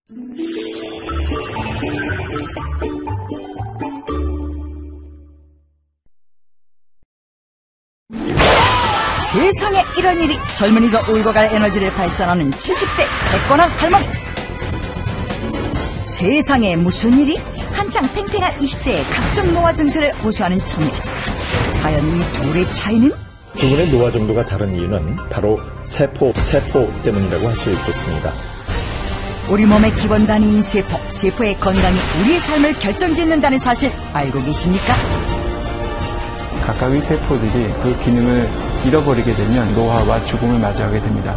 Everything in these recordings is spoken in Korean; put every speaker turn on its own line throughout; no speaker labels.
세상에 이런 일이. 젊은이도 울고 갈 에너지를 발산하는 70대 백건왕 할머니. 세상에 무슨 일이? 한창 팽팽한 20대의 각종 노화 증세를 호소하는 청년. 과연 이 둘의 차이는?
두 분의 노화 정도가 다른 이유는 바로 세포 때문이라고 할 수 있겠습니다.
우리 몸의 기본 단위인 세포의 건강이 우리의 삶을 결정짓는다는 사실 알고 계십니까?
각각의 세포들이 그 기능을 잃어버리게 되면 노화와 죽음을 맞이하게 됩니다.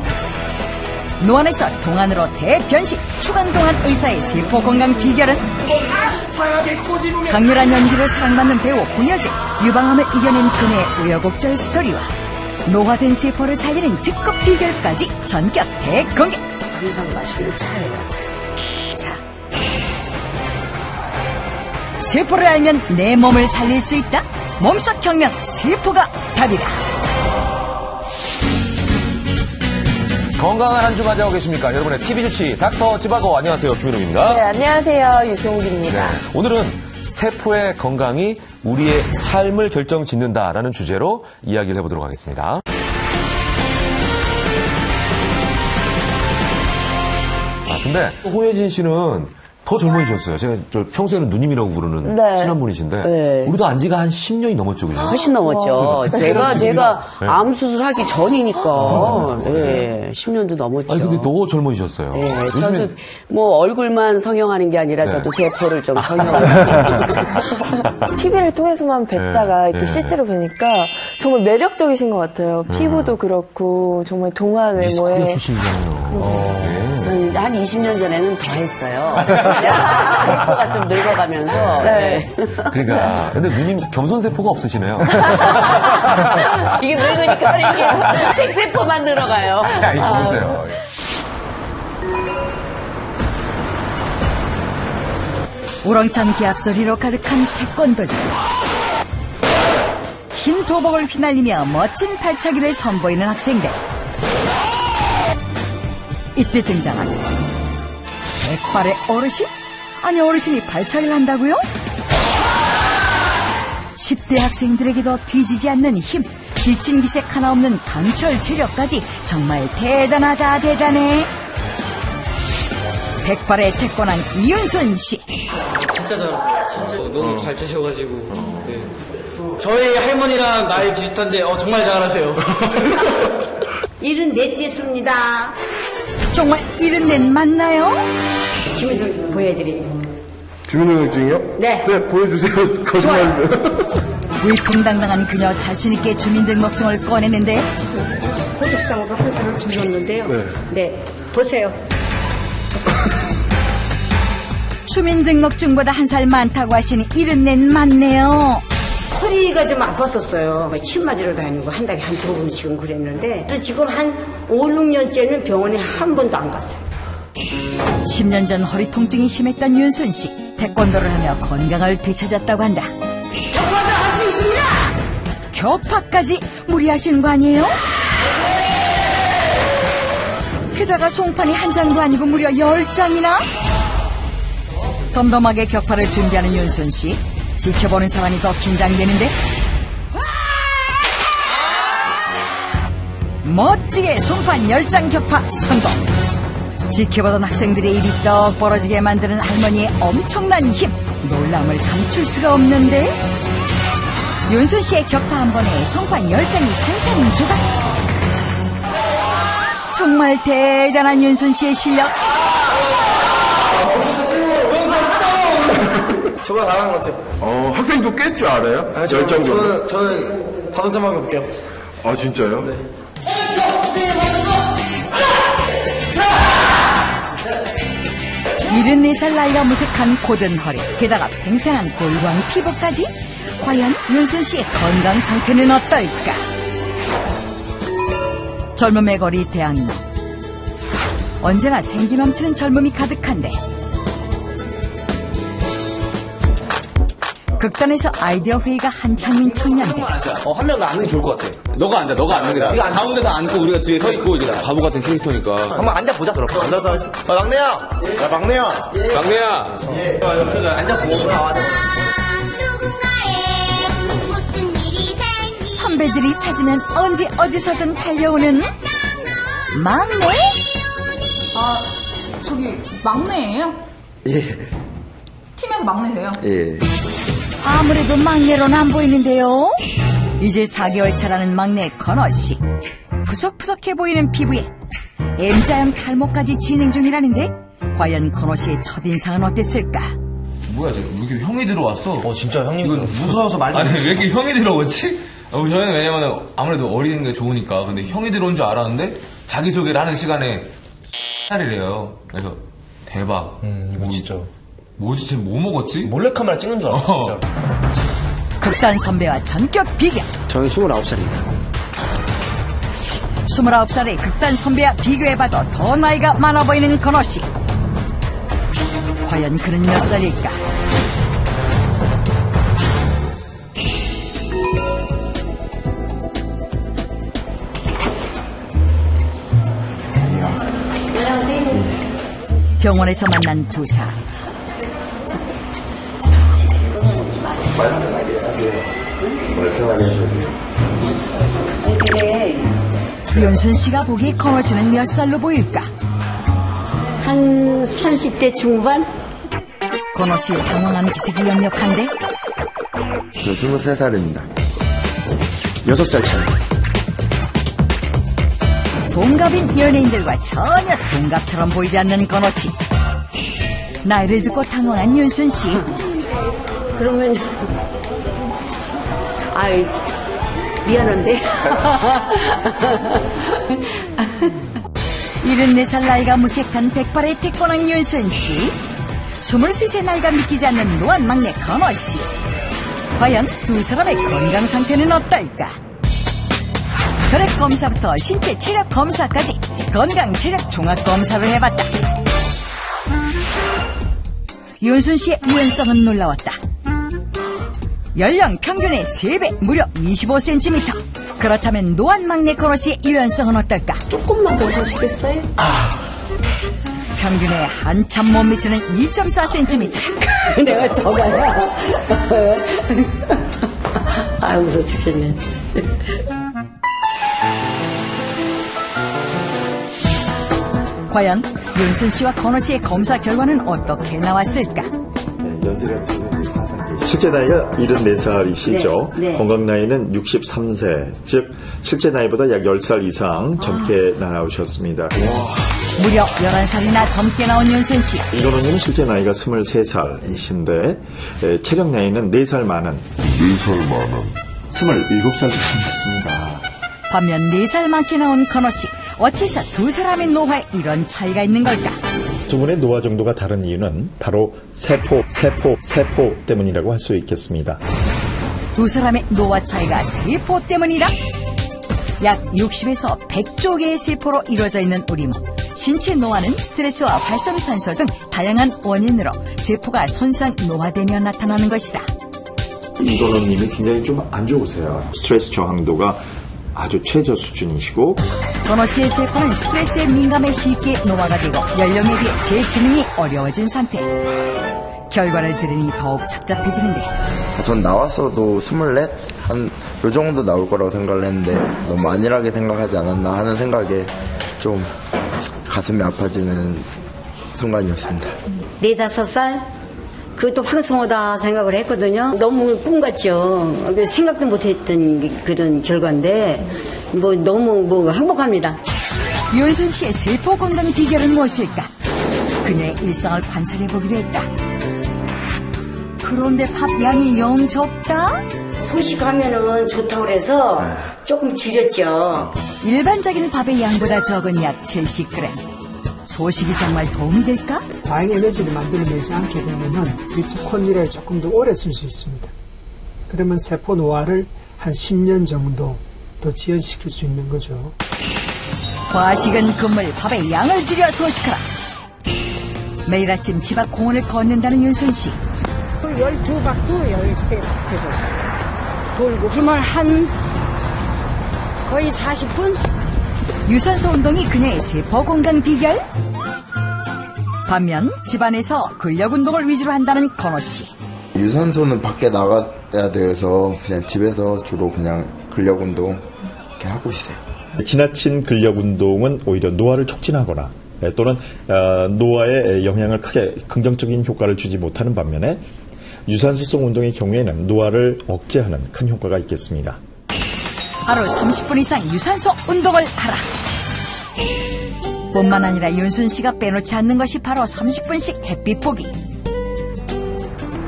노안에서 동안으로 대변신. 초강동안 의사의 세포 건강 비결은? 강렬한 연기로 사랑받는 배우 홍여진. 유방암을 이겨낸 그녀의 우여곡절 스토리와 노화된 세포를 살리는 특급 비결까지 전격 대공개.
항상 마시는 차예요. 차.
세포를 알면 내 몸을 살릴 수 있다. 몸속 혁명, 세포가 답이다.
건강한 한 주 맞이하고 계십니까? 여러분의 TV 주치 닥터 지바고. 안녕하세요, 김일웅입니다.
네, 안녕하세요, 유승욱입니다.
네, 오늘은 세포의 건강이 우리의 삶을 결정짓는다라는 주제로 이야기를 해보도록 하겠습니다. 근데 홍여진 씨는 더 젊어지셨어요. 제가 평소에는 누님이라고 부르는 친한 분이신데 우리도 안 지가 한 10년이 넘었죠, 그죠?
훨씬 넘었죠. 제가 암 수술하기 전이니까 10년도 넘었죠.
아니 근데 더 젊어지셨어요.
네, 저도 뭐 얼굴만 성형하는 게 아니라 저도 세포를 좀 성형을.
TV를 통해서만 뵙다가 이렇게 실제로 뵈니까 정말 매력적이신 것 같아요. 피부도 그렇고 정말 동안 외모에.
미스코리아 출신이잖아요.
저는 한 20년 전에는 더 했어요. 세포가 좀 늙어가면서. 네.
그러니까. 근데 누님 겸손세포가 없으시네요.
이게 늙으니까 이게 색세포만 늘어가요.
아니, 좋으세요.
우렁찬 기합 소리로 가득한 태권도장. 흰 도복을 휘날리며 멋진 발차기를 선보이는 학생들. 이때 등장한 백발의 어르신? 아니, 어르신이 발차기를 한다고요? 10대 학생들에게도 뒤지지 않는 힘, 지친 기색 하나 없는 강철 체력까지 정말 대단하다, 대단해. 백발의 태권왕 이윤순 씨.
진짜 잘하세요. 진짜 너무 잘 치셔가지고. 네. 저희 할머니랑 나이 비슷한데 정말 잘하세요.
74 됐습니다.
정말 74 맞나요?
주민등 보여드립니다.
주민등록증이요?
네.
네, 보여주세요. 거짓말이세요.
위풍당당한 그녀 자신있게 주민등록증을 꺼내는데
호적상으로 한 살을 주셨는데요. 네, 보세요.
주민등록증보다 한 살 많다고 하시니 74 맞네요.
허리가 좀 아팠었어요. 침 맞으러 다니고 한 달에 한 2번씩은 그랬는데 그래서 지금 한 5, 6년째는 병원에 한 번도 안 갔어요.
10년 전 허리 통증이 심했던 윤순 씨. 태권도를 하며 건강을 되찾았다고 한다.
격파도 할 수 있습니다.
격파까지 무리하시는 거 아니에요? 게다가 송판이 한 장도 아니고 무려 10장이나? 덤덤하게 격파를 준비하는 윤순 씨. 지켜보는 사람이 더 긴장되는데 멋지게 송판 10장 격파 성공. 지켜보던 학생들의 입이 떡 벌어지게 만드는 할머니의 엄청난 힘. 놀람을 감출 수가 없는데 윤순 씨의 격파 한 번에 송판 10장이 산산조각. 정말 대단한 윤순 씨의 실력.
저보다 잘하는 것 같아요.
학생도 깰 줄 알아요?
아니,
10장 정도?
저는 다른 점만 볼게요.
아, 진짜요?
네.
74살 나이가 무색한 고든 허리, 게다가 팽팽한 골광 피부까지. 과연 윤순 씨의 건강 상태는 어떨까? 젊음의 거리 대학로. 언제나 생기 넘치는 젊음이 가득한데 극단에서 아이디어 회의가 한창인 청년들.
한 명 나 앉는 게 좋을 것 같아. 너가 앉아. 앉는 게 나아. 가운데서 앉고 우리가 뒤에 서 있고 이제 바보 같은 캐릭터니까.
한번 앉아보자, 그럼. 앉아서. 막내야! 야, 막내야!
막내야!
예. 앉아보고 나와자.
선배들이 찾으면 언제 어디서든 달려오는 막내?
저기 막내예요?
예.
팀에서 막내세요?
예.
아무래도 막내로는 안 보이는데요. 이제 4개월 차라는 막내 건어씨. 푸석푸석해 보이는 피부에 M자형 탈모까지 진행 중이라는데 과연 건어씨의 첫인상은 어땠을까?
뭐야, 쟤 왜 이렇게 형이 들어왔어?
진짜 형님.
이건 무서워서 말 아니, 왜 이렇게 형이 들어왔지? 저희는 왜냐면 아무래도 어리는 게 좋으니까. 근데 형이 들어온 줄 알았는데 자기소개를 하는 시간에 살이래요. 그래서 대박.
이거 진짜.
뭐지? 쟤 뭐 먹었지?
몰래카메라 찍는 줄 알았어, 진짜.
극단 선배와 전격 비교.
저는 29살입니다.
29살의 극단 선배와 비교해봐도 더 나이가 많아 보이는 건어씨. 과연 그는 몇 살일까? 병원에서 만난 두 사람. 윤순 씨가 보기에 건어 씨는 몇 살로 보일까?
한 30대 중반?
건어 씨의 당황한 기색이 역력한데?
저 23살입니다. 6살 차이.
동갑인 연예인들과 전혀 동갑처럼 보이지 않는 건어 씨. 나이를 듣고 당황한 윤순 씨.
그러면 아이 미안한데
74살 나이가 무색한 백발의 태권왕 윤순 씨. 23세 나이가 믿기지 않는 노안 막내 건어 씨. 과연 두 사람의 건강 상태는 어떨까? 혈액 검사부터 신체 체력 검사까지 건강 체력 종합 검사를 해봤다. 윤순 씨의 유연성은 놀라웠다. 연령 평균의 3배, 무려 25cm. 그렇다면 노안 막내 건어 씨의 유연성은 어떨까?
조금만 더 하시겠어요?
평균에 한참 못 미치는 2.4cm.
내가 더 가야. 아유 무서워 죽겠네.
과연 윤순 씨와 건어 씨의 검사 결과는 어떻게 나왔을까?
실제 나이가 74살이시죠.
네, 네.
건강 나이는 63세, 즉 실제 나이보다 약 10살 이상 젊게 나오셨습니다.
무려 11살이나 젊게 나온 윤순 씨.
이건호님은 실제 나이가 23살이신데 체력 나이는 4살 많은 27살 되셨습니다.
반면 4살 많게 나온 건어 씨. 어째서 두 사람의 노화에 이런 차이가 있는 걸까?
두 분의 노화 정도가 다른 이유는 바로 세포 때문이라고 할 수 있겠습니다.
두 사람의 노화 차이가 세포 때문이라? 약 60에서 100조 개의 세포로 이루어져 있는 우리 몸. 신체 노화는 스트레스와 활성산소 등 다양한 원인으로 세포가 손상 노화되며 나타나는 것이다.
이건호님이 굉장히 좀 안 좋으세요. 스트레스 저항도가 아주 최저 수준이시고
건어 씨의 세포는 스트레스에 민감해 쉽게 노화가 되고 연령에 비해 재기능이 어려워진 상태. 결과를 들으니 더욱 착잡해지는데
전 나왔어도 24? 요 정도 나올 거라고 생각을 했는데 너무 안일하게 생각하지 않았나 하는 생각에 좀 가슴이 아파지는 순간이었습니다.
4-5살? 그것도 황송하다 생각을 했거든요. 너무 꿈같죠. 생각도 못했던 그런 결과인데 너무 행복합니다.
윤순 씨의 세포 건강 비결은 무엇일까? 그녀의 일상을 관찰해보기로 했다. 그런데 밥 양이 영 적다?
소식하면은 좋다고 그래서 조금 줄였죠.
일반적인 밥의 양보다 적은 약 70g. 소식이 정말 도움이 될까?
다행 에너지를 만들어내지 않게 되면은 미토콘드리아를 조금 더 오래 쓸 수 있습니다. 그러면 세포 노화를 한 10년 정도 더 지연시킬 수 있는 거죠.
과식은 금물, 밥의 양을 줄여 소식하라. 매일 아침 집 앞 공원을 걷는다는 윤순 씨.
12바퀴, 13바퀴 정도 돌고 그러면 한 거의 40분?
유산소 운동이 그녀의 세포 건강 비결? 반면 집안에서 근력 운동을 위주로 한다는 건호 씨.
유산소는 밖에 나가야 돼서 그냥 집에서 주로 그냥 근력 운동 이렇게 하고 있어요.
지나친 근력 운동은 오히려 노화를 촉진하거나 또는 노화에 영향을 크게 긍정적인 효과를 주지 못하는 반면에 유산소성 운동의 경우에는 노화를 억제하는 큰 효과가 있겠습니다.
하루 30분 이상 유산소 운동을 하라. 뿐만 아니라 윤순 씨가 빼놓지 않는 것이 바로 30분씩 햇빛 보기.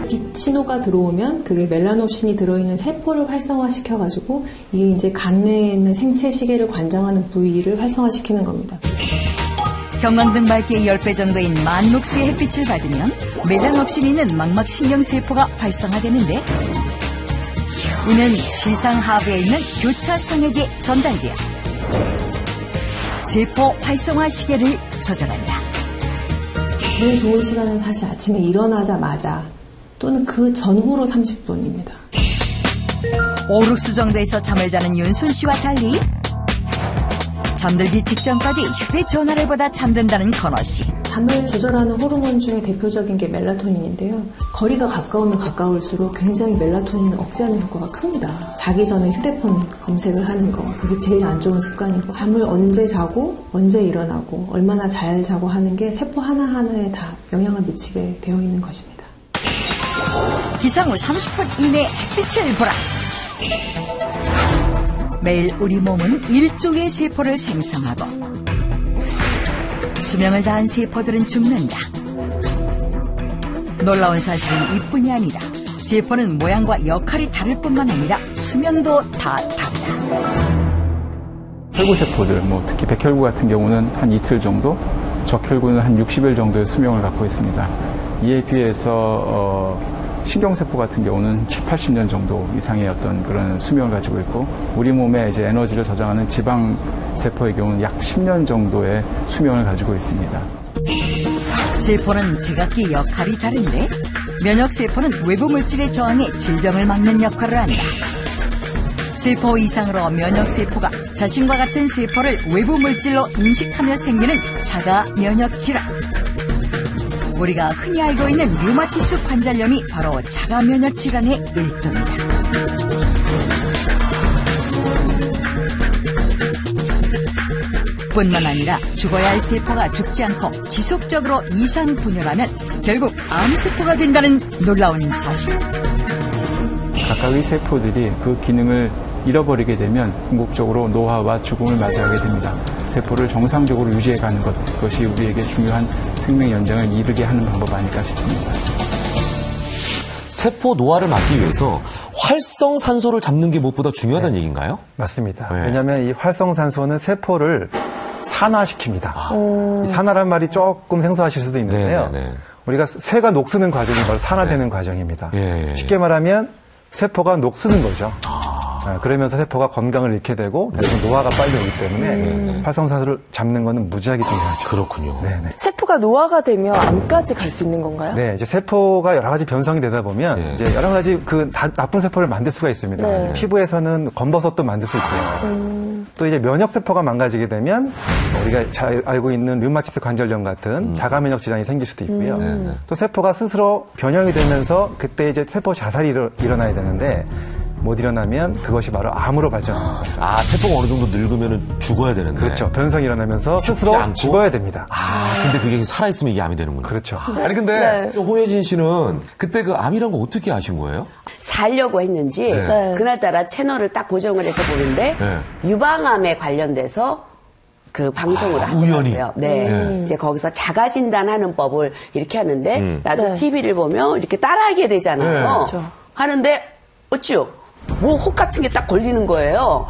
빛 신호가 들어오면 그게 멜라노신이 들어있는 세포를 활성화시켜가지고 이게 이제 간내에 있는 생체 시계를 관장하는 부위를 활성화시키는 겁니다.
형광등 밝기의 10배 정도인 만룩수의 햇빛을 받으면 멜라노신이 있는 망막 신경세포가 활성화되는데 이는 시상 하부에 있는 교차성에게 전달되어 세포 활성화 시계를 조절한다.
제일 좋은 시간은 사실 아침에 일어나자마자 또는 그 전후로 30분입니다.
오륙수 정도에서 잠을 자는 윤순 씨와 달리 잠들기 직전까지 휴대전화를 보다 잠든다는 건호 씨.
잠을 조절하는 호르몬 중에 대표적인 게 멜라토닌인데요. 거리가 가까우면 가까울수록 굉장히 멜라토닌을 억제하는 효과가 큽니다. 자기 전에 휴대폰 검색을 하는 거, 그게 제일 안 좋은 습관이고 잠을 언제 자고 언제 일어나고 얼마나 잘 자고 하는 게 세포 하나하나에 다 영향을 미치게 되어 있는 것입니다.
기상 후 30분 이내 햇빛을 보라. 매일 우리 몸은 1조의 세포를 생성하고 수명을 다한 세포들은 죽는다. 놀라운 사실은 이뿐이 아니라 세포는 모양과 역할이 다를 뿐만 아니라 수명도 다 다르다.
혈구세포들, 특히 백혈구 같은 경우는 한 이틀 정도, 적혈구는 한 60일 정도의 수명을 갖고 있습니다. 이에 비해서 신경세포 같은 경우는 7, 80년 정도 이상의 어떤 그런 수명을 가지고 있고 우리 몸에 이제 에너지를 저장하는 지방세포의 경우는 약 10년 정도의 수명을 가지고 있습니다.
세포는 제각기 역할이 다른데 면역세포는 외부 물질에 저항해 질병을 막는 역할을 한다. 세포 이상으로 면역세포가 자신과 같은 세포를 외부 물질로 인식하며 생기는 자가 면역질환. 우리가 흔히 알고 있는 류마티스 관절염이 바로 자가 면역 질환의 일종이다. 뿐만 아니라 죽어야 할 세포가 죽지 않고 지속적으로 이상 분열하면 결국 암세포가 된다는 놀라운 사실.
각각의 세포들이 그 기능을 잃어버리게 되면 궁극적으로 노화와 죽음을 맞이하게 됩니다. 세포를 정상적으로 유지해가는 것, 그것이 우리에게 중요한 생명 연장을 이루게 하는 방법 아닐까 싶습니다.
세포 노화를 막기 위해서 활성산소를 잡는 게 무엇보다 중요하다는 얘기인가요?
맞습니다. 왜냐하면 이 활성산소는 세포를 산화시킵니다. 이 산화란 말이 조금 생소하실 수도 있는데요. 우리가 쇠가 녹쓰는 과정이 바로 산화되는 과정입니다. 쉽게 말하면 세포가 녹쓰는 거죠. 그러면서 세포가 건강을 잃게 되고 계속 노화가 빨리 오기 때문에 활성산소를 잡는 것은 무지하게 중요하죠.
그렇군요.
네네. 세포가 노화가 되면 암까지 갈 수 있는 건가요?
네, 이제 세포가 여러 가지 변성이 되다 보면 이제 여러 가지 나쁜 세포를 만들 수가 있습니다.
네.
피부에서는 검버섯도 만들 수 있고요. 또 이제 면역 세포가 망가지게 되면 우리가 잘 알고 있는 류마티스 관절염 같은 자가 면역 질환이 생길 수도 있고요. 또 세포가 스스로 변형이 되면서 그때 이제 세포 자살이 일어나야 되는데 못 일어나면 그것이 바로 암으로 발전하는 거죠.
아, 세포가 어느 정도 늙으면 죽어야 되는데.
그렇죠. 변성이 일어나면서 스스로 죽어야 됩니다.
근데 그게 살아있으면 이게 암이 되는군요.
그렇죠.
아니, 근데 홍혜진 씨는 그때 그 암이란 거 어떻게 아신 거예요?
살려고 했는지 그날따라 채널을 딱 고정을 해서 보는데 유방암에 관련돼서 그 방송을 하더라고요. 네. 이제 거기서 자가 진단하는 법을 이렇게 하는데 나도 TV를 보면 이렇게 따라하게 되잖아요. 하는데 어쭈 뭐 혹 같은 게 딱 걸리는 거예요.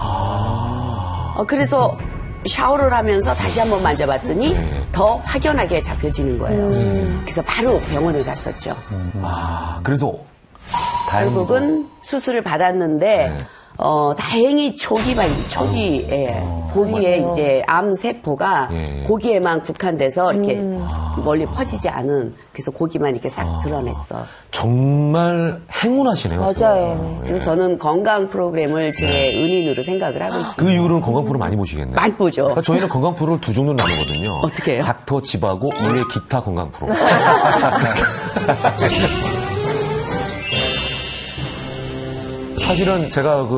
그래서 샤워를 하면서 다시 한번 만져봤더니 더 확연하게 잡혀지는 거예요. 그래서 바로 병원을 갔었죠.
그래서
결국은 수술을 받았는데 다행히 고기에 이제 암 세포가 고기에만 국한돼서 이렇게 멀리 퍼지지 않은, 그래서 고기만 이렇게 싹 드러냈어.
정말 행운하시네요.
맞아요.
그래서 저는 건강 프로그램을 제 은인으로 생각을 하고 있습니다.
그 이후로는 건강 프로 많이 보시겠네요.
많이 보죠.
그러니까 저희는 건강 프로를 두 종류로 나누거든요.
어떻게 해요?
닥터 집하고 이외 기타 건강 프로. 사실은 제가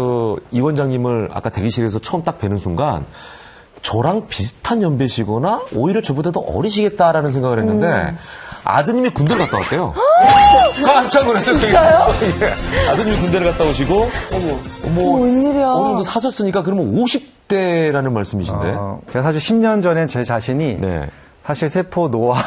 이 원장님을 아까 대기실에서 처음 딱 뵈는 순간 저랑 비슷한 연배시거나 오히려 저보다도 어리시겠다라는 생각을 했는데 아드님이 군대를 갔다 왔대요. 깜짝 놀랐어요.
진짜요?
예. 아드님이 군대를 갔다 오시고
웬일이야.
어느 정도 사셨으니까 그러면 50대라는 말씀이신데.
제가 사실 10년 전엔 제 자신이 사실 세포 노화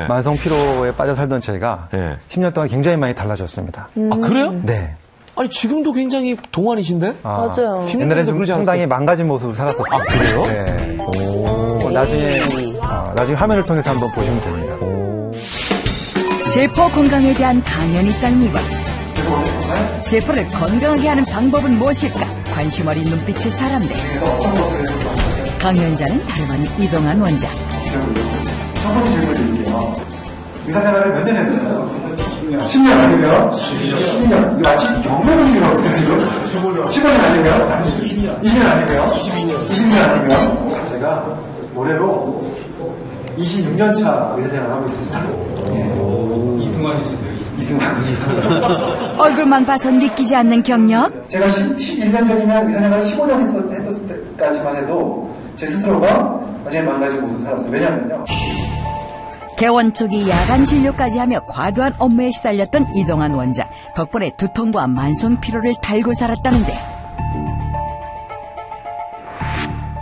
만성 피로에 빠져 살던 제가 10년 동안 굉장히 많이 달라졌습니다.
아, 그래요?
네.
아니, 지금도 굉장히 동안이신데?
맞아요.
옛날에 좀 상당히 망가진 모습을 살았었어요.
아, 그래요?
네. 나중에 화면을 통해서 한번 보시면 됩니다.
세포 건강에 대한 강연이 있다는 이번. 세포를 건강하게 하는 방법은 무엇일까? 관심 어린 눈빛의 사람들. 강연자는 다름 아닌 이동환 원장.
첫 번째 질문 드릴게요. 의사생활을 몇 년 했어요? 10년 아니고요? 12년. 이거 마치 경매론이라고 했어요, 지금? 15년 아니고요? 20년 아니고요? 22년 아니고요? 제가 올해로 26년 차 의사생활을 하고 있습니다. 이승환이시네요. 이승환.
얼굴만 봐서 믿기지 않는 경력?
제가 11년 전이면 의사생활을 15년 했었을 때까지만 해도 제 스스로가 완전히 망가진 모습을 살았어요. 왜냐면요.
개원 초기 야간 진료까지 하며 과도한 업무에 시달렸던 이동환 원장. 덕분에 두통과 만성 피로를 달고 살았다는데,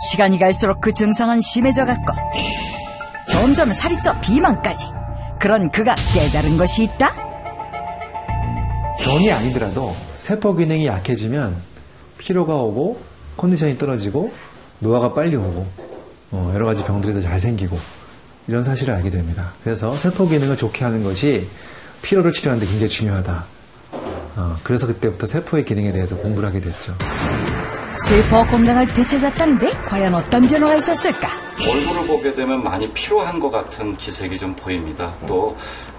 시간이 갈수록 그 증상은 심해져갔고 점점 살이 쪄 비만까지. 그런 그가 깨달은 것이 있다?
병이 아니더라도 세포 기능이 약해지면 피로가 오고 컨디션이 떨어지고 노화가 빨리 오고 여러 가지 병들이 더 잘 생기고 이런 사실을 알게 됩니다. 그래서 세포 기능을 좋게 하는 것이 피로를 치료하는 데 굉장히 중요하다. 그래서 그때부터 세포의 기능에 대해서 공부를 하게 됐죠.
세포 건강을 되찾았다는데 과연 어떤 변화가 있었을까?
얼굴을 보게 되면 많이 피로한 것 같은 기색이 좀 보입니다. 또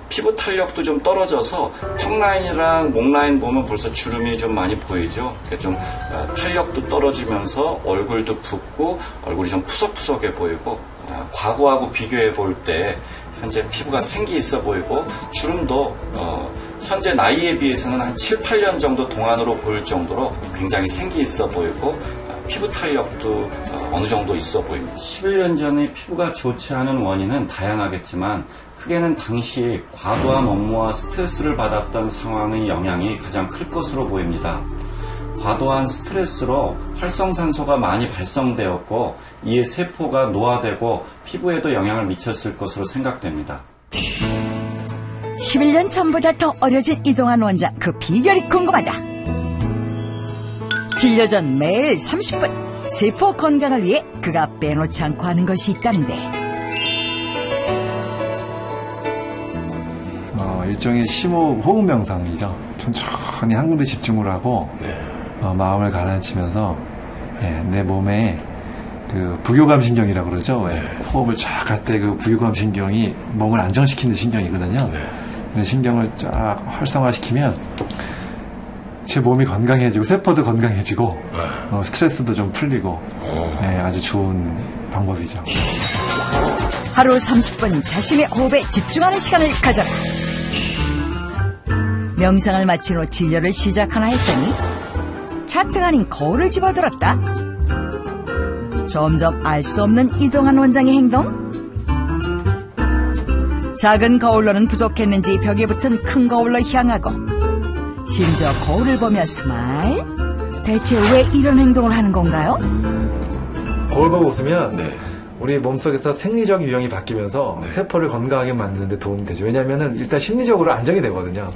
피부 탄력도 좀 떨어져서 턱 라인이랑 목 라인 보면 벌써 주름이 좀 많이 보이죠. 좀 탄력도 떨어지면서 얼굴도 붓고 얼굴이 좀 푸석푸석해 보이고, 과거하고 비교해 볼 때 현재 피부가 생기 있어 보이고 주름도 현재 나이에 비해서는 한 7, 8년 정도 동안으로 보일 정도로 굉장히 생기 있어 보이고 피부 탄력도 어느 정도 있어 보입니다. 11년 전에 피부가 좋지 않은 원인은 다양하겠지만 크게는 당시 과도한 업무와 스트레스를 받았던 상황의 영향이 가장 클 것으로 보입니다. 과도한 스트레스로 활성산소가 많이 발생되었고 이에 세포가 노화되고 피부에도 영향을 미쳤을 것으로 생각됩니다.
11년 전보다 더 어려진 이동환 원장, 그 비결이 궁금하다. 진료 전 매일 30분 세포 건강을 위해 그가 빼놓지 않고 하는 것이 있다는데,
일종의 심호흡, 호흡 명상이죠. 천천히 한 군데 집중을 하고 마음을 가라앉히면서 내 몸에 그 부교감 신경이라고 그러죠. 호흡을 쫙 할 때 그 부교감 신경이 몸을 안정시키는 신경이거든요. 그 신경을 쫙 활성화시키면 제 몸이 건강해지고 세포도 건강해지고 스트레스도 좀 풀리고 아주 좋은 방법이죠.
하루 30분 자신의 호흡에 집중하는 시간을 가져라. 명상을 마친 후 진료를 시작하나 했더니 차트가 아닌 거울을 집어들었다. 점점 알 수 없는 이동환 원장의 행동? 작은 거울로는 부족했는지 벽에 붙은 큰 거울로 향하고, 심지어 거울을 보며 스마일? 대체 왜 이런 행동을 하는 건가요?
거울 보고 웃으면 우리 몸속에서 생리적 유형이 바뀌면서 세포를 건강하게 만드는 데 도움이 되죠. 왜냐하면 일단 심리적으로 안정이 되거든요.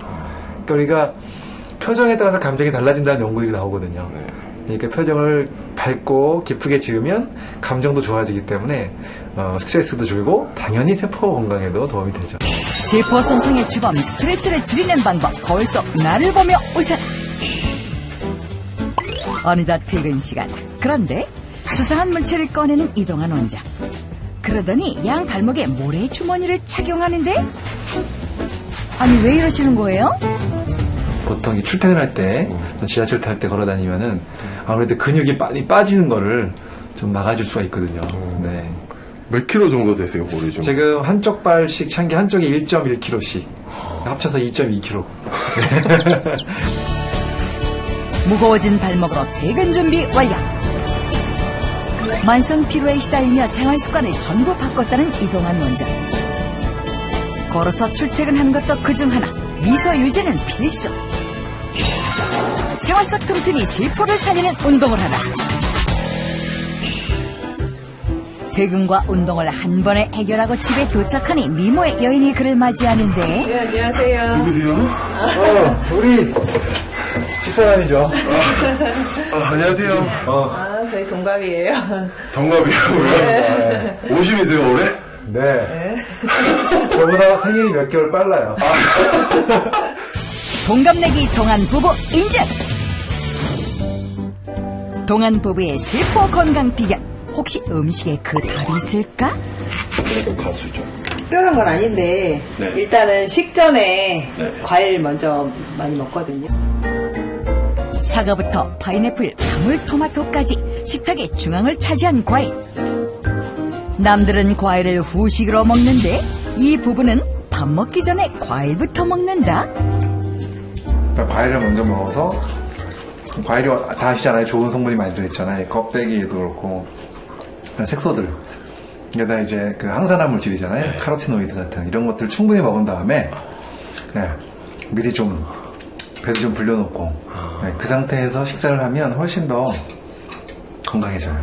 그러니까 우리가 표정에 따라서 감정이 달라진다는 연구들이 나오거든요. 그러니까 표정을 밝고 기쁘게 지으면 감정도 좋아지기 때문에 스트레스도 줄고 당연히 세포 건강에도 도움이 되죠.
세포 손상의 주범 스트레스를 줄이는 방법, 거울 속 나를 보며 웃어라. 어느덧 퇴근 시간. 그런데 수상한 물체를 꺼내는 이동환 원장. 그러더니 양 발목에 모래 주머니를 착용하는데? 아니 왜 이러시는 거예요?
보통 출퇴근할 때, 지하철 탈 때 걸어다니면은 아무래도 근육이 빨리 빠지는 거를 좀 막아줄 수가 있거든요. 네.
몇 킬로 정도 되세요, 머리 좀?
지금 한쪽 발씩 찬 게 한쪽에 1.1kg씩. 합쳐서 2.2kg.
무거워진 발목으로 퇴근 준비 완료. 만성 피로에 시달리며 생활 습관을 전부 바꿨다는 이동환 원장. 걸어서 출퇴근하는 것도 그중 하나. 미소 유지는 필수. 생활 속 틈틈이 세포를 살리는 운동을 하라. 퇴근과 운동을 한 번에 해결하고 집에 도착하니 미모의 여인이 그를 맞이하는데.
네, 안녕하세요.
누구세요?
우리 집사람이죠.
안녕하세요.
저희 동갑이에요.
동갑이라고요?
네.
50이세요, 올해?
네. 저보다 생일이 몇 개월 빨라요.
동갑내기 동안 부부 인증. 동안 부부의 세포 건강 비결. 혹시 음식에 그 답이 있을까?
그래도 가수죠.
특별한 건 아닌데
네.
일단은 식전에
네.
과일 먼저 많이 먹거든요.
사과부터 파인애플, 방울토마토까지 식탁의 중앙을 차지한 과일. 남들은 과일을 후식으로 먹는데 이 부부는 밥 먹기 전에 과일부터 먹는다.
과일을 먼저 먹어서, 과일이 다 아시잖아요. 좋은 성분이 많이 들어있잖아요. 껍데기에도 그렇고 색소들, 게다가 이제 그 항산화 물질이잖아요.
네.
카로티노이드 같은 이런 것들을 충분히 먹은 다음에 미리 좀 배도 좀 불려놓고 그 상태에서 식사를 하면 훨씬 더 건강해져요.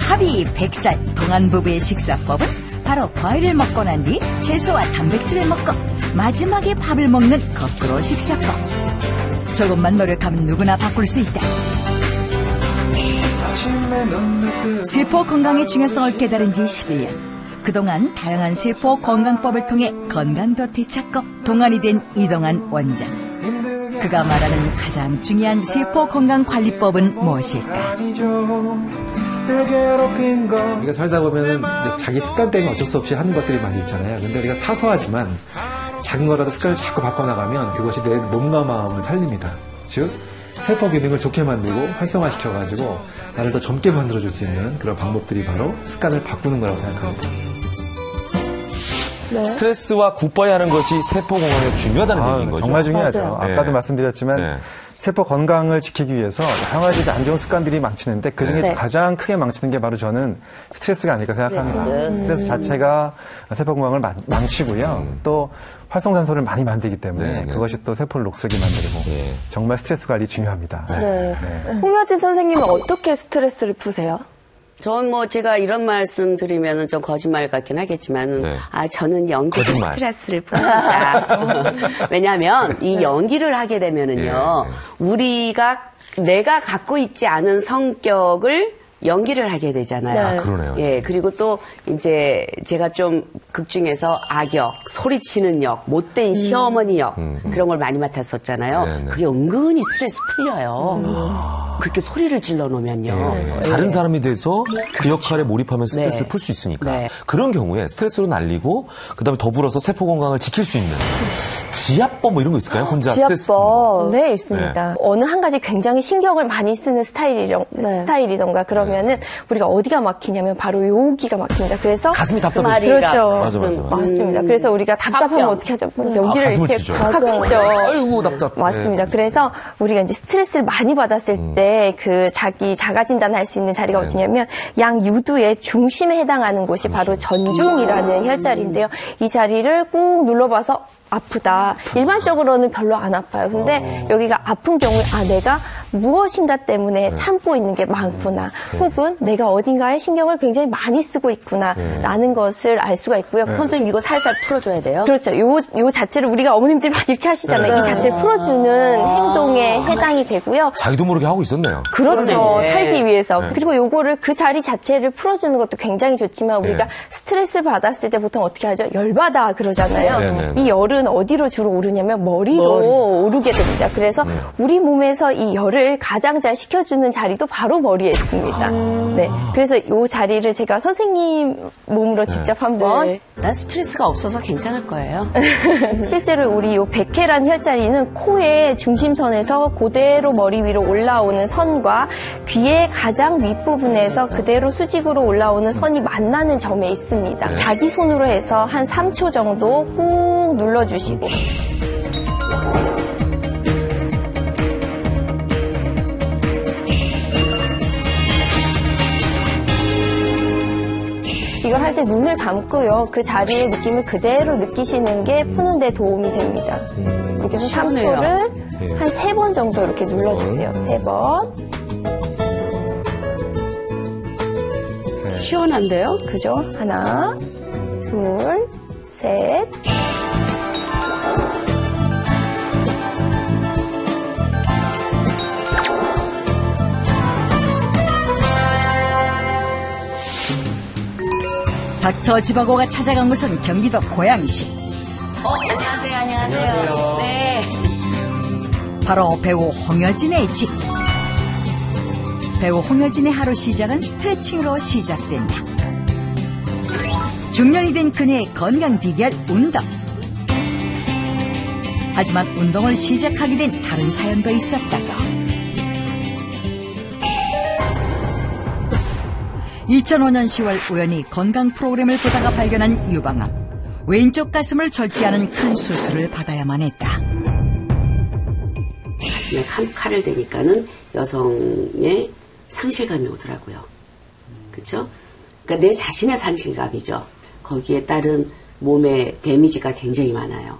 합의 100살 동안 부부의 식사법은 바로 과일을 먹고 난 뒤 채소와 단백질을 먹고 마지막에 밥을 먹는 거꾸로 식사법. 조금만 노력하면 누구나 바꿀 수 있다. 세포 건강의 중요성을 깨달은 지 11년. 그동안 다양한 세포 건강법을 통해 건강도 되찾고 동안이 된 이동환 원장. 그가 말하는 가장 중요한 세포 건강 관리법은 무엇일까?
우리가 살다 보면은 자기 습관 때문에 어쩔 수 없이 하는 것들이 많이 있잖아요. 근데 우리가 사소하지만 작은 거라도 습관을 자꾸 바꿔나가면 그것이 내 몸과 마음을 살립니다. 즉 세포 기능을 좋게 만들고 활성화시켜가지고 나를 더 젊게 만들어줄 수 있는 그런 방법들이 바로 습관을 바꾸는 거라고 생각합니다.
네. 스트레스와 굿바이 하는 것이 세포 건강에 중요하다는 얘기인 거죠.
정말 중요하죠.
네.
아까도 말씀드렸지만 세포 건강을 지키기 위해서 여러 가지 안 좋은 습관들이 망치는데 그중에서 가장 크게 망치는 게 바로 저는 스트레스가 아닐까 생각합니다. 스트레스 자체가 세포 건강을 망치고요. 또 활성산소를 많이 만들기 때문에 그것이 또 세포를 녹슬게 만들고 정말 스트레스 관리 중요합니다.
홍여진 선생님은 어떻게 스트레스를 푸세요?
전 뭐 제가 이런 말씀 드리면은 좀 거짓말 같긴 하겠지만, 저는 연기로 스트레스를 푸니다. 왜냐하면 이 연기를 하게 되면은요, 내가 갖고 있지 않은 성격을 연기를 하게 되잖아요.
아, 그러네요.
예, 그리고 또 이제 제가 좀 극 중에서 악역, 소리치는 역, 못된 시어머니 역 그런 걸 많이 맡았었잖아요. 그게 은근히 스트레스 풀려요. 그렇게 소리를 질러 놓으면요.
다른 사람이 돼서 그 역할에 몰입하면 스트레스를 풀 수 있으니까. 그런 경우에 스트레스로 날리고 그다음에 더불어서 세포 건강을 지킬 수 있는 지압법 뭐 이런 거 있을까요? 혼자 스트레스 푸는
네, 있습니다. 어느 한 가지 굉장히 신경을 많이 쓰는 스타일이던가 그러면은 우리가 어디가 막히냐면 바로 여기가 막힙니다. 그래서
가슴이 답답해.
그렇죠.
맞아.
맞습니다. 그래서 우리가 답답하면 어떻게 하죠? 여기를 이렇게 팍 치죠.
아이고 답답.
맞습니다. 그래서 우리가 이제 스트레스를 많이 받았을 때 그 자기 자가 진단할 수 있는 자리가 어디냐면 양 유두의 중심에 해당하는 곳이 바로 전중이라는 혈자리인데요. 이 자리를 꾹 눌러봐서 아프다. 일반적으로는 별로 안 아파요. 근데 여기가 아픈 경우에 내가 무엇인가 때문에 참고 있는 게 많구나. 혹은 내가 어딘가에 신경을 굉장히 많이 쓰고 있구나. 라는 것을 알 수가 있고요.
선생님 이거 살살 풀어줘야 돼요.
그렇죠. 요 자체를 우리가 어머님들이 막 이렇게 하시잖아요. 이 자체를 풀어주는 행동에 해당이 되고요.
자기도 모르게 하고 있었네요.
그렇죠. 살기 위해서. 그리고 요거를 그 자리 자체를 풀어주는 것도 굉장히 좋지만 우리가 스트레스를 받았을 때 보통 어떻게 하죠? 열받아 그러잖아요. 이 열은 어디로 주로 오르냐면 머리로 오르게 됩니다. 그래서 우리 몸에서 이 열을 흡수를 가장 잘 시켜주는 자리도 바로 머리에 있습니다. 네, 그래서 이 자리를 제가 선생님 몸으로 직접 한번.
네. 난 스트레스가 없어서 괜찮을 거예요.
실제로 우리 이 백회란 혈자리는 코의 중심선에서 그대로 머리 위로 올라오는 선과 귀의 가장 윗부분에서 그대로 수직으로 올라오는 선이 만나는 점에 있습니다.
네.
자기 손으로 해서 한 3초 정도 꾹 눌러주시고. 이걸 할 때 눈을 감고요. 그 자리의 느낌을 그대로 느끼시는 게 푸는 데 도움이 됩니다. 이렇게 해서 3초를 한 3번 정도 이렇게 눌러주세요. 3번.
시원한데요?
그죠? 하나, 둘, 셋.
닥터 지바고가 찾아간 곳은 경기도 고양시.
안녕하세요. 안녕하세요. 네.
바로 배우 홍여진의 집. 배우 홍여진의 하루 시작은 스트레칭으로 시작된다. 중년이 된 그녀의 건강 비결 운동. 하지만 운동을 시작하게 된 다른 사연도 있었다고. 2005년 10월 우연히 건강 프로그램을 보다가 발견한 유방암. 왼쪽 가슴을 절제하는 큰 수술을 받아야만 했다.
가슴에 칼을 대니까는 여성의 상실감이 오더라고요. 그렇죠? 그러니까 내 자신의 상실감이죠. 거기에 따른 몸의 데미지가 굉장히 많아요.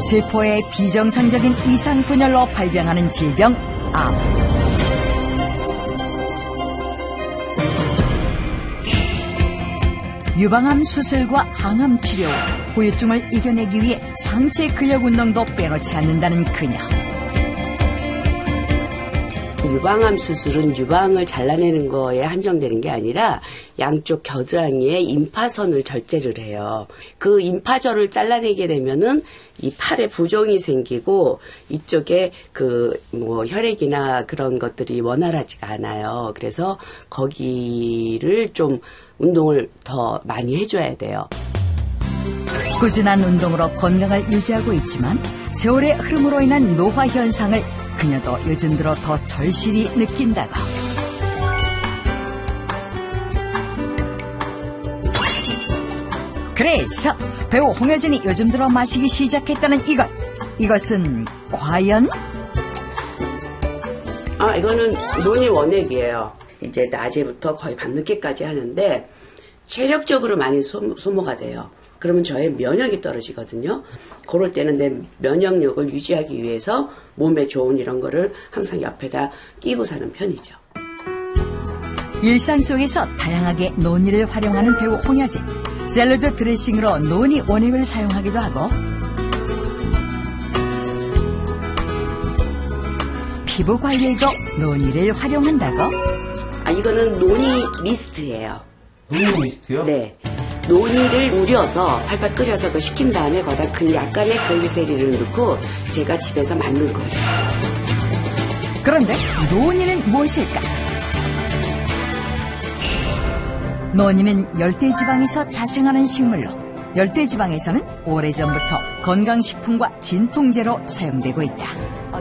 세포의 비정상적인 이상 분열로 발병하는 질병, 암. 유방암 수술과 항암 치료, 후유증을 이겨내기 위해 상체 근력 운동도 빼놓지 않는다는 그녀.
유방암 수술은 유방을 잘라내는 거에 한정되는 게 아니라 양쪽 겨드랑이에 임파선을 절제를 해요. 그 임파절을 잘라내게 되면은 이 팔에 부종이 생기고 이쪽에 혈액이나 그런 것들이 원활하지가 않아요. 그래서 거기를 좀 운동을 더 많이 해줘야 돼요.
꾸준한 운동으로 건강을 유지하고 있지만 세월의 흐름으로 인한 노화 현상을 그녀도 요즘 들어 더 절실히 느낀다고. 그래서 배우 홍여진이 요즘 들어 마시기 시작했다는 이것은 과연?
이거는 논이 원액이에요. 이제 낮에부터 거의 밤늦게까지 하는데 체력적으로 많이 소모가 돼요. 그러면 저의 면역이 떨어지거든요. 그럴 때는 내 면역력을 유지하기 위해서 몸에 좋은 이런 거를 항상 옆에다 끼고 사는 편이죠.
일상 속에서 다양하게 논이를 활용하는 배우 홍여진. 샐러드 드레싱으로 논이 원액을 사용하기도 하고 피부 관리에도 논이를 활용한다고?
이거는 논이 미스트예요.
논이 미스트요?
네. 논이를 우려서 팔팔 끓여서 그거 식힌 다음에 거기다 약간의 글리세린을 넣고 제가 집에서 만든 거예요.
그런데 논이는 무엇일까? 논이는 열대지방에서 자생하는 식물로 열대지방에서는 오래전부터 건강식품과 진통제로 사용되고 있다.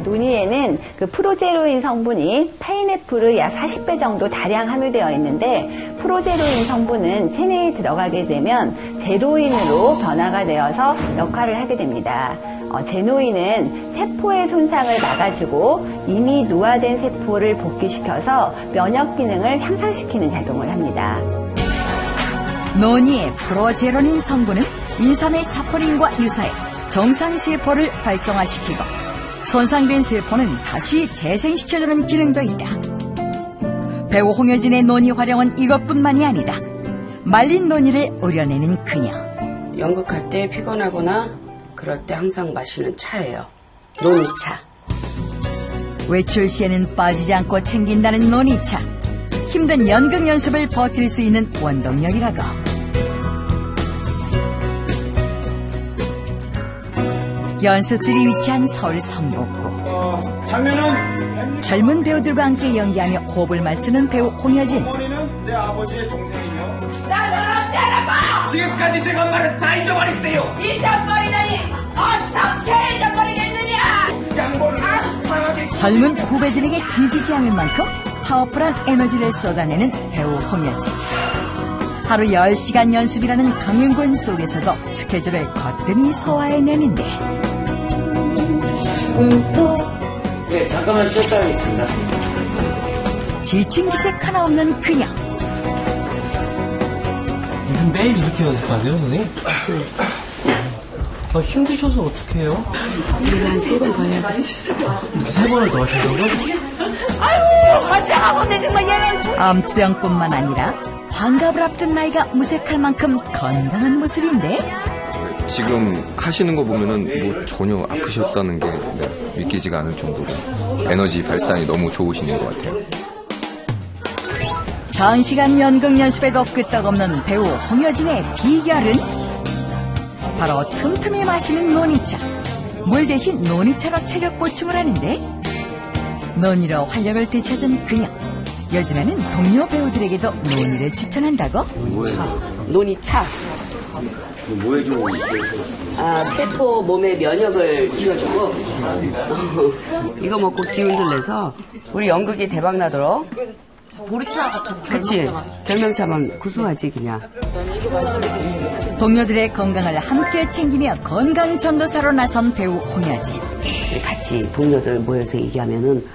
논이에는 그 프로제로인 성분이 파인애플의 약 40배 정도 다량 함유되어 있는데 프로제로인 성분은 체내에 들어가게 되면 제로인으로 변화가 되어서 역할을 하게 됩니다. 제노인은 세포의 손상을 막아주고 이미 노화된 세포를 복귀시켜서 면역 기능을 향상시키는 작용을 합니다.
논이의 프로제로닌 성분은 인삼의 사포닌과 유사해 정상세포를 활성화시키고 손상된 세포는 다시 재생시켜주는 기능도 있다. 배우 홍여진의 논이 활용은 이것뿐만이 아니다. 말린 논이를 우려내는 그녀.
연극할 때 피곤하거나 그럴 때 항상 마시는 차예요. 논이차.
외출 시에는 빠지지 않고 챙긴다는 논이차. 힘든 연극 연습을 버틸 수 있는 원동력이라고. 연습실이 위치한 서울 성북구.
자매는
젊은 배우들과 함께 연기하며 호흡을 맞추는 배우 홍여진.
어머니는 내 아버지의 동생이며
나 너랑 짜라고!
지금까지 제가 말을 다 잊어버렸어요.
잊어버리다니 어떻게 잊어버리겠느냐!
젊은 후배들에게 뒤지지 않을 만큼 파워풀한 에너지를 쏟아내는 배우 홍여진. 하루 10시간 연습이라는 강행군 속에서도 스케줄을 거뜬히 소화해내는데
네, 잠깐만 쉬었다 하겠습니다.
지친 기색 하나 없는 그녀.
매일 이렇게 연습하세요, 선생님? 힘드셔서 어떡해요?
우리가 한 3번 더 해야 돼.
3번을 더 하신다고요?
아이고 멀쩡하고내 정말 얘는
암투병뿐만 아니라 환갑을 앞둔 나이가 무색할 만큼 건강한 모습인데
지금 하시는 거 보면은 뭐 전혀 아프셨다는 게 믿기지가 않을 정도로 에너지 발산이 너무 좋으신 것 같아요.
장시간 연극 연습에도 끄떡없는 배우 홍여진의 비결은 바로 틈틈이 마시는 논이차. 물 대신 논이차로 체력 보충을 하는데 논이로 활력을 되찾은 그녀. 요즘에는 동료 배우들에게도 논이를 추천한다고?
논이차.
뭐에 좀
세포 몸의 면역을 키워주고 이거 먹고 기운을 내서 우리 연극이 대박 나도록
보리차 같은
그치 결명차만 구수하지 그냥.
동료들의 건강을 함께 챙기며 건강 전도사로 나선 배우 홍여진.
같이 동료들 모여서 얘기하면은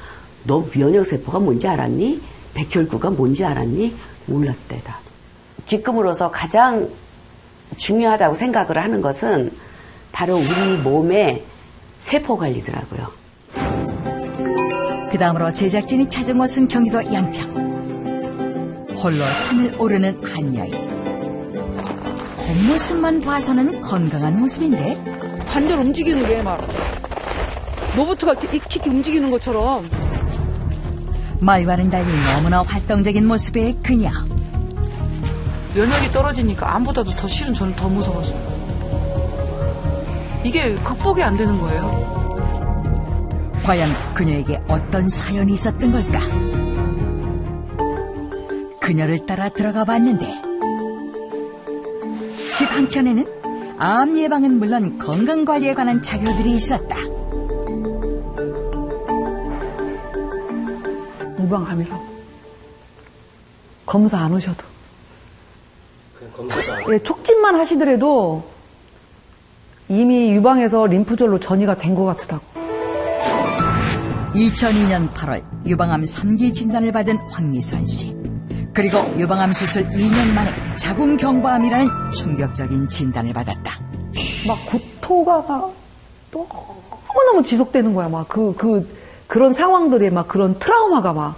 너 면역세포가 뭔지 알았니? 백혈구가 뭔지 알았니? 몰랐대 다. 지금으로서 가장 중요하다고 생각을 하는 것은 바로 우리 몸의 세포 관리더라고요.
그 다음으로 제작진이 찾은 곳은 경기도 양평. 홀로 산을 오르는 한 여인. 겉모습만 봐서는 건강한 모습인데
반대로 움직이는 게 막 로봇가 이렇게 움직이는 것처럼.
말과는 달리 너무나 활동적인 모습의 그녀.
면역이 떨어지니까 암보다도 더 실은 저는 더 무서웠어요. 이게 극복이 안 되는 거예요.
과연 그녀에게 어떤 사연이 있었던 걸까? 그녀를 따라 들어가 봤는데 집 한켠에는 암 예방은 물론 건강관리에 관한 자료들이 있었다.
무방감이라고. 검사 안 오셔도. 예, 촉진만 하시더라도 이미 유방에서 림프절로 전이가 된 것 같다고.
2002년 8월 유방암 3기 진단을 받은 황미선 씨. 그리고 유방암 수술 2년 만에 자궁경부암이라는 충격적인 진단을 받았다.
막 구토가 너무너무 지속되는 거야. 막 그런 상황들에 막 그런 트라우마가 막.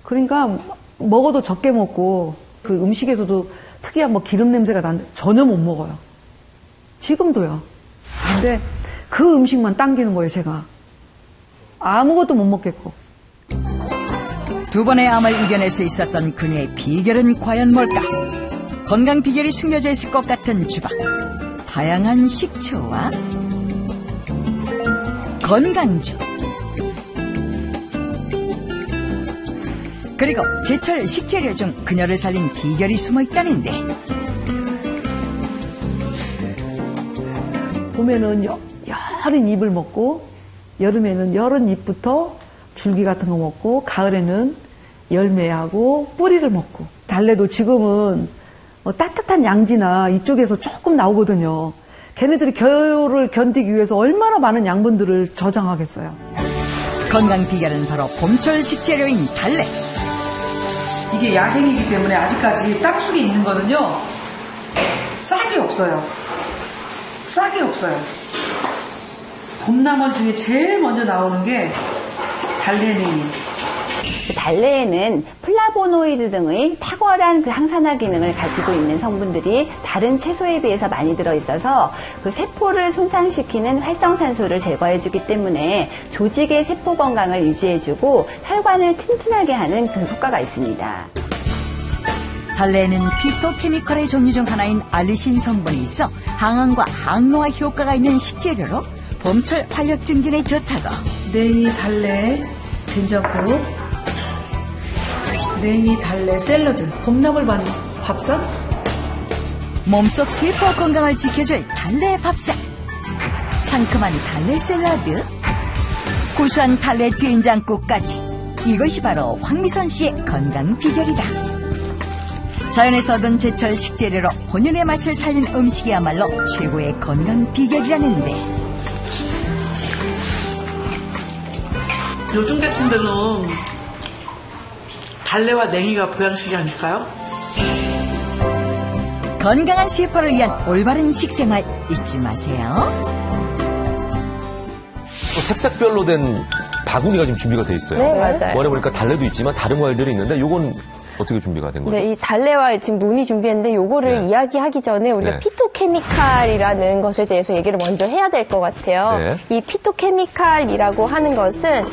그러니까 먹어도 적게 먹고 그 음식에서도 특이한 뭐 기름 냄새가 나는데 전혀 못 먹어요. 지금도요. 근데 그 음식만 당기는 거예요, 제가. 아무것도 못 먹겠고.
두 번의 암을 이겨낼 수 있었던 그녀의 비결은 과연 뭘까? 건강 비결이 숨겨져 있을 것 같은 주방. 다양한 식초와 건강주. 그리고 제철 식재료 중 그녀를 살린 비결이 숨어 있다는데.
봄에는 여른 잎을 먹고 여름에는 여른 잎부터 줄기 같은 거 먹고 가을에는 열매하고 뿌리를 먹고 달래도 지금은 따뜻한 양지나 이쪽에서 조금 나오거든요. 걔네들이 겨울을 견디기 위해서 얼마나 많은 양분들을 저장하겠어요.
건강 비결은 바로 봄철 식재료인 달래.
이게 야생이기 때문에 아직까지 땅속에 있는 거는요. 싹이 없어요. 싹이 없어요. 봄나물 중에 제일 먼저 나오는 게 달래냉이.
달래에는 플라보노이드 등의 탁월한 그 항산화 기능을 가지고 있는 성분들이 다른 채소에 비해서 많이 들어있어서 그 세포를 손상시키는 활성산소를 제거해주기 때문에 조직의 세포 건강을 유지해주고 혈관을 튼튼하게 하는 그 효과가 있습니다.
달래에는 피토케미컬의 종류 중 하나인 알리신 성분이 있어 항암과 항노화 효과가 있는 식재료로 봄철 활력 증진에 좋다고.
냉이, 달래, 된장국, 냉이, 달래, 샐러드, 봄나물 밥상?
몸속 세포 건강을 지켜줄 달래 밥상, 상큼한 달래 샐러드, 고소한 달래 된장국까지. 이것이 바로 황미선 씨의 건강 비결이다. 자연에서 얻은 제철 식재료로 본연의 맛을 살린 음식이야말로 최고의 건강 비결이라는데,
요즘 같은 데는 달래와 냉이가 보양식이 아닐까요?
건강한 세포를 위한 올바른 식생활 잊지 마세요.
또 색색별로 된 바구니가 지금 준비가 돼 있어요.
네, 맞아요.
원래 보니까 달래도 있지만 다른 과일들이 있는데 요건 어떻게 준비가 된 거죠?
네, 이 달래와 지금 논이 준비했는데 요거를 이야기하기 전에 우리가 피토케미칼이라는 것에 대해서 얘기를 먼저 해야 될 것 같아요.
네.
이 피토케미칼이라고 하는 것은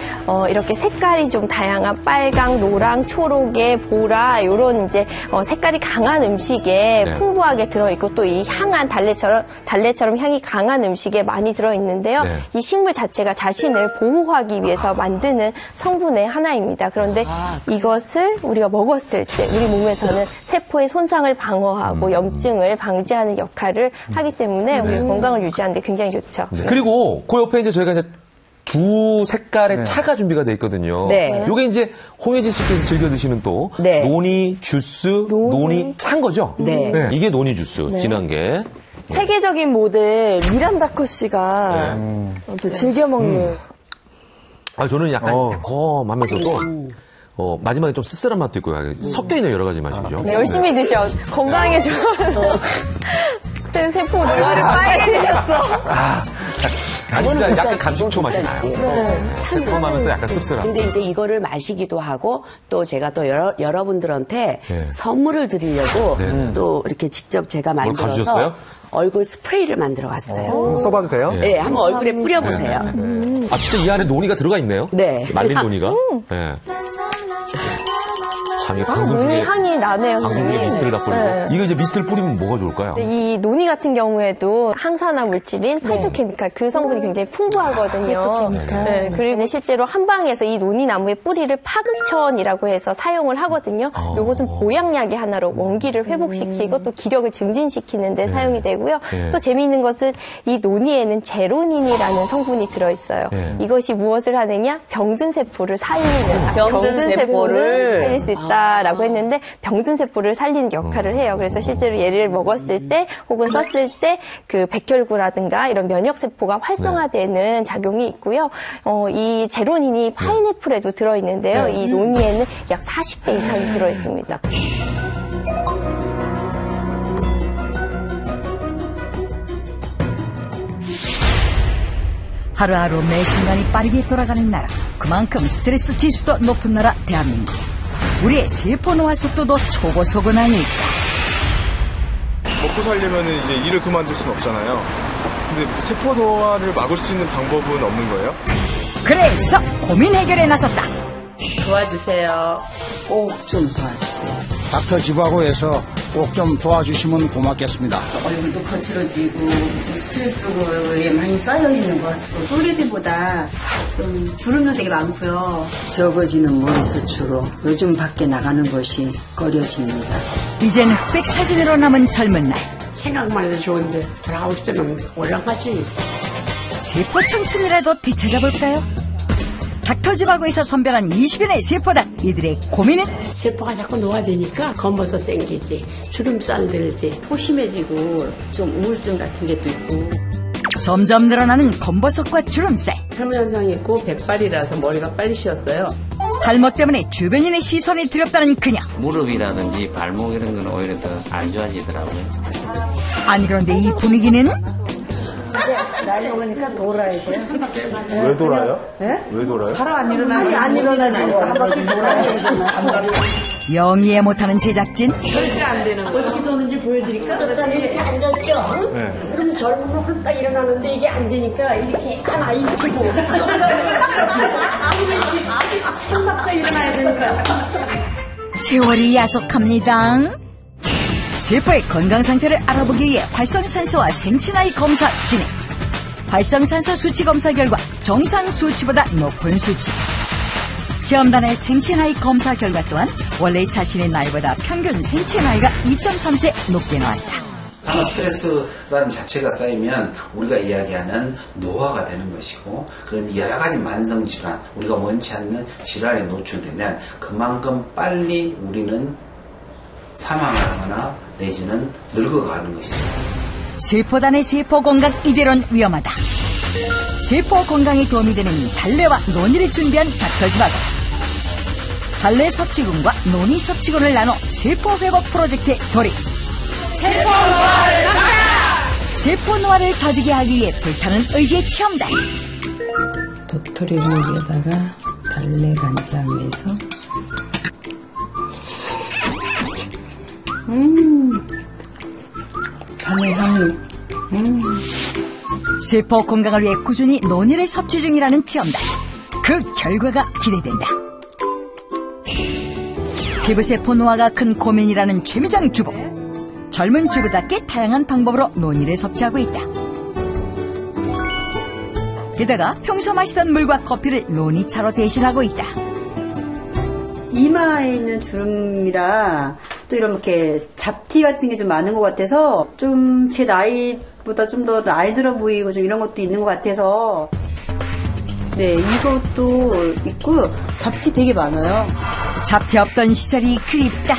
이렇게 색깔이 좀 다양한 빨강, 노랑, 초록에 보라 이런 이제 색깔이 강한 음식에 풍부하게 들어있고 또 이 향한 달래처럼 향이 강한 음식에 많이 들어있는데요. 이 식물 자체가 자신을 보호하기 위해서 만드는 성분의 하나입니다. 그런데 이것을 우리가 먹었을 때 우리 몸에서는 세포의 손상을 방어하고 염증을 방지하는 역할을 하기 때문에 우리 건강을 유지하는 데 굉장히 좋죠.
그리고 그 옆에 이제 저희가 이제 두 색깔의 차가 준비가 돼 있거든요. 요게 이제 홍혜진 씨께서 즐겨 드시는 또 노니 주스, 노니 찬 거죠? 이게 노니 주스, 진한 게.
세계적인 모델 미란다 커 씨가 또 즐겨 먹는.
저는 약간 새콤하면서도 마지막에 좀 씁쓸한 맛도 있고요. 섞여있는 여러 가지 맛이죠.
열심히 드셔. 건강에 좋아서. 세포 노화를 빨개지셨어.
진짜 약간 감식초 맛이 나요. 새콤하면서 약간 씁쓸하고.
근데 이제 이거를 마시기도 하고 또 제가 또 여러분들한테 선물을 드리려고 또 이렇게 직접 제가 만들어서 얼굴 스프레이를 만들어 왔어요.
써봐도 돼요?
네, 한번 얼굴에 뿌려보세요.
진짜 이 안에 노니가 들어가 있네요?
네.
말린 노니가? 네. 참,
노니 향이 나네요.
방송국에 미스트를 다 뿌리고. 이거 이제 미스트를 뿌리면 뭐가 좋을까요?
이 노니 같은 경우에도 항산화 물질인 파이토케미칼 그 성분이 굉장히 풍부하거든요. 그리고 실제로 한방에서 이 노니 나무의 뿌리를 파극천이라고 해서 사용을 하거든요. 이것은 보양약의 하나로 원기를 회복시키고 또 기력을 증진시키는 데 사용이 되고요. 또 재미있는 것은 이 노니에는 제로닌이라는 성분이 들어있어요. 이것이 무엇을 하느냐? 병든 세포를 살리는, 병든 세포를 살릴 수 있다. 라고 했는데 병든 세포를 살리는 역할을 해요. 그래서 실제로 얘를 먹었을 때 혹은 썼을 때 그 백혈구라든가 이런 면역 세포가 활성화되는 작용이 있고요. 이 제로닌이 파인애플에도 들어있는데요. 이 노니에는 약 40배 이상이 들어있습니다.
하루하루 매 순간이 빠르게 돌아가는 나라, 그만큼 스트레스 지수도 높은 나라 대한민국. 우리의 세포 노화 속도도 초고속은 아닐까.
먹고 살려면 이제 일을 그만둘 수는 없잖아요. 근데 세포 노화를 막을 수 있는 방법은 없는 거예요?
그래서 고민 해결에 나섰다.
도와주세요.
꼭 좀 도와주세요. 닥터 집하고 해서 꼭 좀 도와주시면 고맙겠습니다.
얼굴도 거칠어지고 스트레스에 많이 쌓여있는 것 같고 홀리데이보다 좀 주름도 되게 많고요.
적어지는 머리숱으로 요즘 밖에 나가는 것이 꺼려집니다.
이젠 흑백 사진으로 남은 젊은 날.
생각만 해도 좋은데 돌아오고 싶으면 올라가지.
세포 청춘이라도 되찾아볼까요? 닥터집하고에서 선별한 20인의 세포단, 이들의 고민은?
세포가 자꾸 노화되니까 검어서 생기지, 주름살 들지, 포심해지고 좀 우울증 같은 게 또 있고.
점점 늘어나는 검버섯과 주름살.
혈무현상이 있고 백발이라서 머리가 빨리 쉬었어요.
탈모 때문에 주변인의 시선이 두렵다는 그녀.
무릎이라든지 발목 이런 건 오히려 더 안 좋아지더라고요.
아니 그런데 이 분위기는?
이제 나이 먹으니까 돌아야 돼.
왜 돌아요?
네?
왜 돌아요?
바로 안 일어나지. 안 일어나지. 한 바퀴 돌아야지.
영이해 못하는 제작진.
절대 안 되는 거. 어떻게 도는지 보여드릴까? 그렇지. 이렇게 앉아있죠? 네. 그럼 젊으면 훌딱 일어나는데 이게 안 되니까 이렇게 하나 일으키고. 삼박자 일어나야 되니까.
세월이 야속합니다. 세포의 건강 상태를 알아보기 위해 활성산소와 생체나이 검사 진행. 활성산소 수치 검사 결과 정상 수치보다 높은 수치. 체험단의 생체 나이 검사 결과 또한 원래 자신의 나이보다 평균 생체 나이가 2.3세 높게 나왔다.
스트레스라는 자체가 쌓이면 우리가 이야기하는 노화가 되는 것이고, 그런 여러 가지 만성질환, 우리가 원치 않는 질환에 노출되면 그만큼 빨리 우리는 사망을 하거나 내지는 늙어가는 것이죠.
세포단의 세포 건강 이대로는 위험하다. 세포 건강에 도움이 되는 달래와 논이를 준비한 닥터지바고. 달래 섭취군과 논이 섭취군을 나눠 세포 회복 프로젝트에 돌입.
세포 노화를 막아라!
세포 노화를 더디게 하기 위해 불타는 의지의 체험단.
도토리를 위에다가 달래 간장에서 달래 향이
세포 건강을 위해 꾸준히 논이를 섭취 중이라는 체험단. 그 결과가 기대된다. 피부세포 노화가 큰 고민이라는 최미정 주부. 젊은 주부답게 다양한 방법으로 논이를 섭취하고 있다. 게다가 평소 마시던 물과 커피를 논이차로 대신하고 있다.
이마에 있는 주름이라 또 이렇게 잡티 같은 게 좀 많은 것 같아서 좀 제 나이보다 좀 더 나이 들어 보이고 좀 이런 것도 있는 것 같아서 네, 이것도 있고 잡티 되게 많아요.
잡티 없던 시절이 그립다.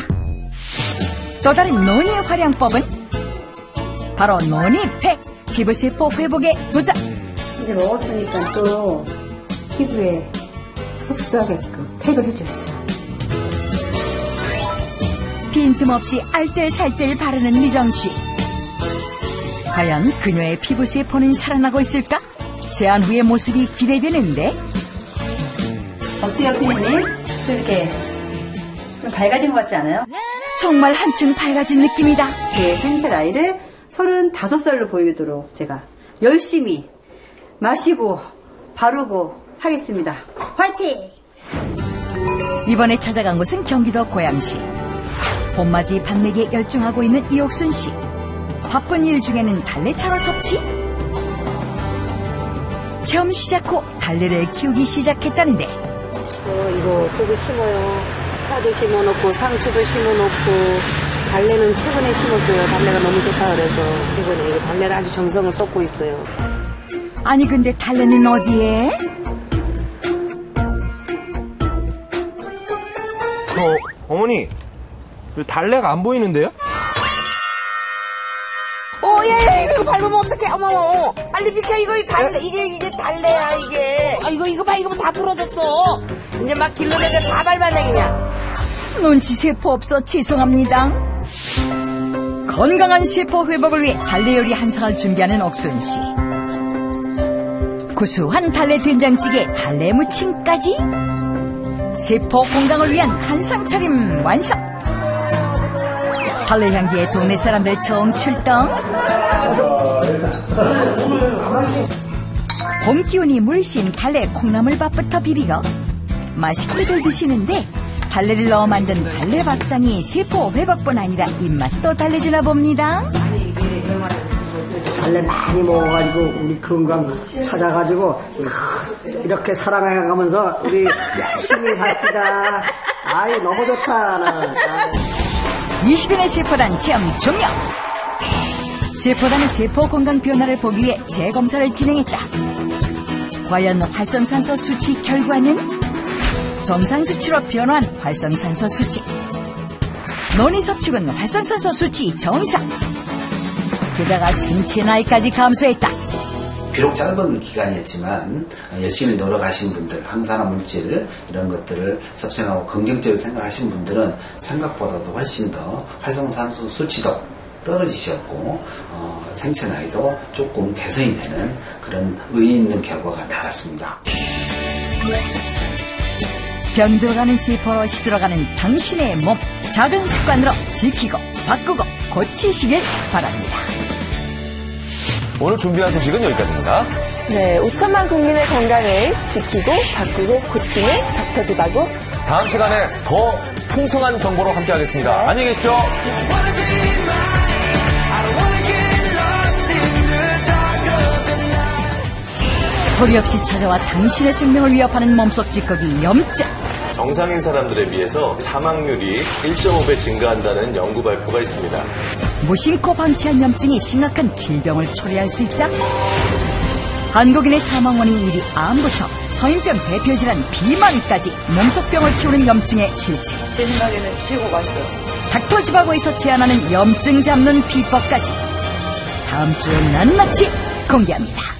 또 다른 논의 활용법은 바로 논이팩. 피부세포 회복에 도전.
이제 먹었으니까 또 피부에 흡수하게끔 팩을 해줘야죠.
빈틈없이 알뜰살뜰 바르는 미정씨. 과연 그녀의 피부세포는 살아나고 있을까? 세안 후의 모습이 기대되는데.
어때요, 피디님? 또 이렇게 좀 밝아진 것 같지 않아요?
정말 한층 밝아진 느낌이다.
제 생체 나이를 35살로 보이도록 제가 열심히 마시고 바르고 하겠습니다. 화이팅!
이번에 찾아간 곳은 경기도 고양시. 봄맞이 반맥에 열중하고 있는 이옥순 씨. 바쁜 일 중에는 달래차로 섭취? 체험 시작 후 달래를 키우기 시작했다는데.
이거 어떻게 심어요? 파도 심어놓고 상추도 심어놓고 달래는 최근에 심었어요. 달래가 너무 좋다 그래서 최근에 이거 달래를 아주 정성을 쏟고 있어요.
아니 근데 달래는 어디에?
어머니, 달래가 안 보이는데요?
이거 밟으면 어떡해. 어머, 빨리 비켜. 이게 달래야, 이게. 이거 봐, 이거 다 부러졌어. 이제 막 길러내가 다 밟아내, 그냥.
눈치 세포 없어 죄송합니다. 건강한 세포 회복을 위해 달래 요리 한 상을 준비하는 옥순 씨. 구수한 달래 된장찌개, 달래 무침까지. 세포 건강을 위한 한상 차림 완성. 달래 향기에 동네 사람들 처음 출동. 봄 기운이 물씬 달래 콩나물밥부터 비비고 맛있게들 드시는데, 달래를 넣어 만든 달래 밥상이 세포 회복뿐 아니라 입맛도 달래주나 봅니다.
달래 많이 먹어가지고 우리 건강 찾아가지고 이렇게 사랑해가면서 우리 열심히 삽시다. 아이 너무 좋다. 나는.
20인의 세포단 체험 종료. 세포단의 세포 건강 변화를 보기 위해 재검사를 진행했다. 과연 활성산소 수치 결과는? 정상 수치로 변화한 활성산소 수치. 논이 섭취군 활성산소 수치 정상. 게다가 생체 나이까지 감소했다.
비록 짧은 기간이었지만 열심히 놀아가신 분들, 항산화 물질 이런 것들을 섭생하고 긍정적으로 생각하신 분들은 생각보다도 훨씬 더 활성산소 수치도 떨어지셨고 생체 나이도 조금 개선이 되는 그런 의의 있는 결과가 나왔습니다.
병들어가는 세포로 시들어가는 당신의 몸, 작은 습관으로 지키고 바꾸고 고치시길 바랍니다.
오늘 준비한 소식은 여기까지입니다.
네, 5천만 국민의 건강을 지키고 바꾸고 고치는 닥터지바고.
다음 시간에 더 풍성한 정보로 함께하겠습니다. 네. 안녕히 계십시오.
소리 없이 찾아와 당신의 생명을 위협하는 몸속 찌꺼기 염증.
정상인 사람들에 비해서 사망률이 1.5배 증가한다는 연구 발표가 있습니다.
무심코 방치한 염증이 심각한 질병을 초래할 수 있다. 한국인의 사망 원인 1위 암부터 서인병 대표 질환 비만까지 몸속병을 키우는 염증의 실체.
제 생각에는 최고 맛있어요.
닥터지바고에서 제안하는 염증 잡는 비법까지 다음 주 낱낱이 공개합니다.